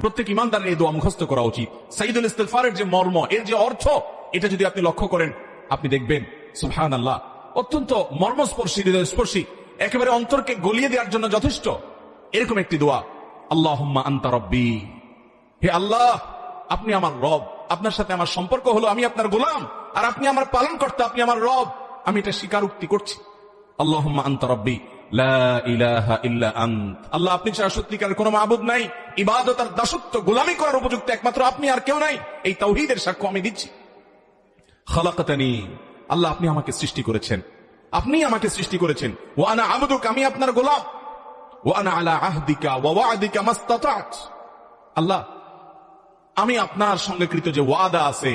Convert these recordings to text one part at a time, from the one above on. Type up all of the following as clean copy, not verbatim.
প্রত্যেক ইমানদারের এই দোয়া মুখস্থ করা উচিত। সাইদুল ইস্তিগফারের যে মর্ম, এর যে অর্থ, এটা যদি আপনি লক্ষ্য করেন, আপনি দেখবেন সুবহানাল্লাহ, অত্যন্ত মর্মস্পর্শী, হৃদয়স্পর্শী, একেবারে অন্তরকে গলিয়ে দেওয়ার জন্য যথেষ্ট এরকম একটি দোয়া। আল্লাহুম্মা আনতা রব্বি, হে আল্লাহ, আপনি আমার রব, আপনার সাথে আমার সম্পর্ক হলো আমি আপনার গোলাম, আর আপনি আমার পালনকর্তা, আপনি আমার রব, আমি এটা স্বীকারোক্তি করছি। আল্লাহুম্মা আনতা রব্বি লা ইলাহা ইল্লা আন্ত, আল্লাহ আপনি ছাড়া সত্যিকার কোনো মাবুদ নাই, ইবাদত আর দাসত্ব গোলামি করার উপযুক্ত একমাত্র আপনি, আর কেউ নাই, এই তাওহীদের সাক্ষ্য আমি দিচ্ছি। খালাকাতানি, আল্লাহ আপনি আমাকে সৃষ্টি করেছেন, আপনি আমাকে সৃষ্টি করেছেন। ওয়া আনা আবদুক, আমি আপনার গোলাম। ওয়া আনা আলা আহদিকা ওয়া ওয়া'দিকা মাসতাতা'ত, আল্লাহ আমি আপনার সঙ্গে কৃত যে ওয়াদা আছে,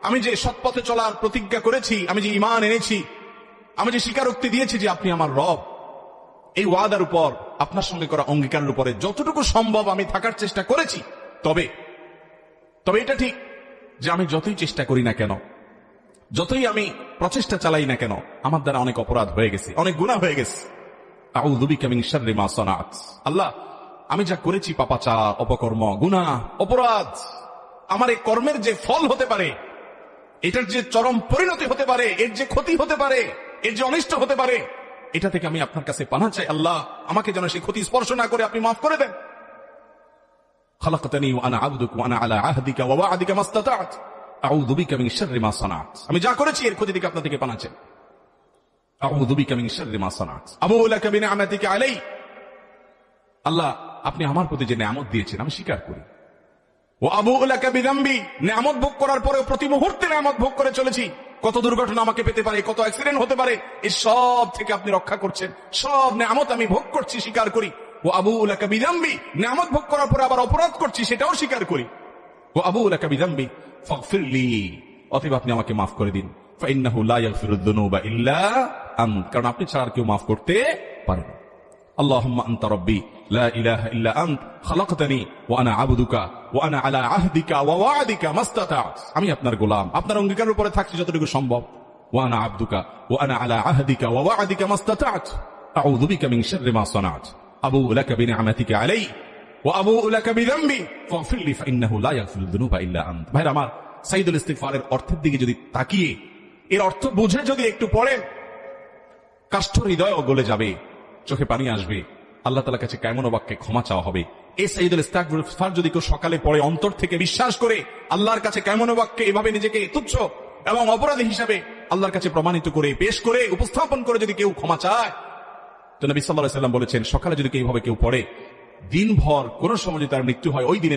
আমি যে সৎপথে চলার প্রতিজ্ঞা করেছি, আমি যে ঈমান এনেছি, আমি যে স্বীকারোক্তি দিয়েছি যে আপনি আমার রব, এই ওয়াদার উপর, আপনার সঙ্গে করা অঙ্গীকারের উপরে যতটুকু সম্ভব আমি থাকার চেষ্টা করেছি। তবে এটা ঠিক যে আমি যতই চেষ্টা করি না কেন, যতই আমি প্রচেষ্টা চালাই না কেন, আমার দ্বারা অনেক অপরাধ হয়ে গেছে, অনেক গুনাহ হয়ে গেছে। আউযু বিকা মিন শাররি মা সানাত, আল্লাহ আমি যা করেছি পাপাচার, অপকর্ম, গুনাহ, অপরাধ, আমার এই কর্মের যে ফল হতে পারে, এটার যে চরম পরিণতি হতে পারে, এর যে ক্ষতি হতে পারে, এর যে অনিষ্ট হতে পারে, এটা থেকে আমি আপনার কাছে পানাহ চাই। আল্লাহ আমাকে যেন সেই ক্ষতি স্পর্শ না করে আপনি মাফ করে দেন। খালাকতানি ওয়া আনা আবদুক ওয়া আনা আলা আহদিকা ওয়া ওয়া'দিকা মাসতাতা'ত আউযু বিকা মিন শাররি মা সানাত, আমি যা করেছি এর ক্ষতি থেকে আপনার থেকে পানাহ চাই। আউযু বিকা মিন শাররি মা সানাত আবুউ লাকা বিনি'মাতিকা আলাই, আল্লাহ আপনি আমার প্রতি যে নিয়ামত দিয়েছেন আমি স্বীকার করি। ওয়া আবুউ লাকা বিযামবি, নিয়ামত ভোগ করার পরেও প্রতি মুহূর্তে নিয়ামত ভোগ করে চলেছি, কত দুর্ঘটনা আমাকে পেতে পারে, কত অ্যাক্সিডেন্ট হতে পারে, এই সব থেকে আপনি রক্ষা করছেন, সব নিয়ামত আমি ভোগ করছি, স্বীকার করি। ওয়া আবুউ লাকা বিযামবি, নিয়ামত ভোগ করার পরে আবার অপরাধ করছি, সেটাও স্বীকার করি। ওয়া আবুউ লাকা বিযামবি ফাগফিরলি, অতএব আপনি আমাকে মাফ করে দিন। ফাইন্নাহু লা ইয়াগফিরুদ যুনুবা ইল্লা আন্ত, কারণ আপনি ছাড়া আর কেউ মাফ করতে পারে না। আল্লাহুম্মা আনতা রব্বি লা ইলাহা ইল্লা আন্ত খালাকতানি ওয়া আনা আবদুকা ওয়া আনা আলা আহদিকা ওয়া ওয়া'দিকা মাসতাতা'ত, আমি আপনার গোলাম, আপনার অঙ্গীকারের উপরে থাকছি যতটুকু সম্ভব। ওয়া আনা আবদুকা ওয়া আনা আলা আহদিকা ওয়া ওয়া'দিকা মাসতাতা'ত আউযু বিকা মিন শাররি মা সানাত আবুউ লাকা বিনি'মাতিকা আলাই ওয়া আবুউ লাকা বিযামবি ফাগফিরলি ফাইন্নাহু লা ইয়াগফিরুদ যুনুবা ইল্লা আন্ত। ভাইরা আমার, সাইদুল ইস্তিগফারের অর্থের দিকে যদি তাকিয়ে, এর অর্থ বুঝে যদি একটু পড়েন, কাষ্ঠ হৃদয়ও গলে যাবে, চোখে পানি আসবে, আল্লাহ তাআলার কাছে কায়মন বাক্যে ক্ষমা চাওয়া হবে। এই সাইদুল ইস্তিগফার যদি কেউ সকালে পড়ে, অন্তর থেকে বিশ্বাস করে, আল্লাহর কাছে কায়মন বাক্যে এভাবে নিজেকে তুচ্ছ এবং অপরাধী হিসাবে আল্লাহর কাছে প্রমাণিত করে, পেশ করে, উপস্থাপন করে যদি কেউ ক্ষমা চায়, তো নবী সাল্লাল্লাহু আলাইহি ওয়াসাল্লাম বলেছেন, সকালে যদি এইভাবে কেউ পড়ে, দিনভর কোন সময় যদি তার মৃত্যু হয়, ওই দিনে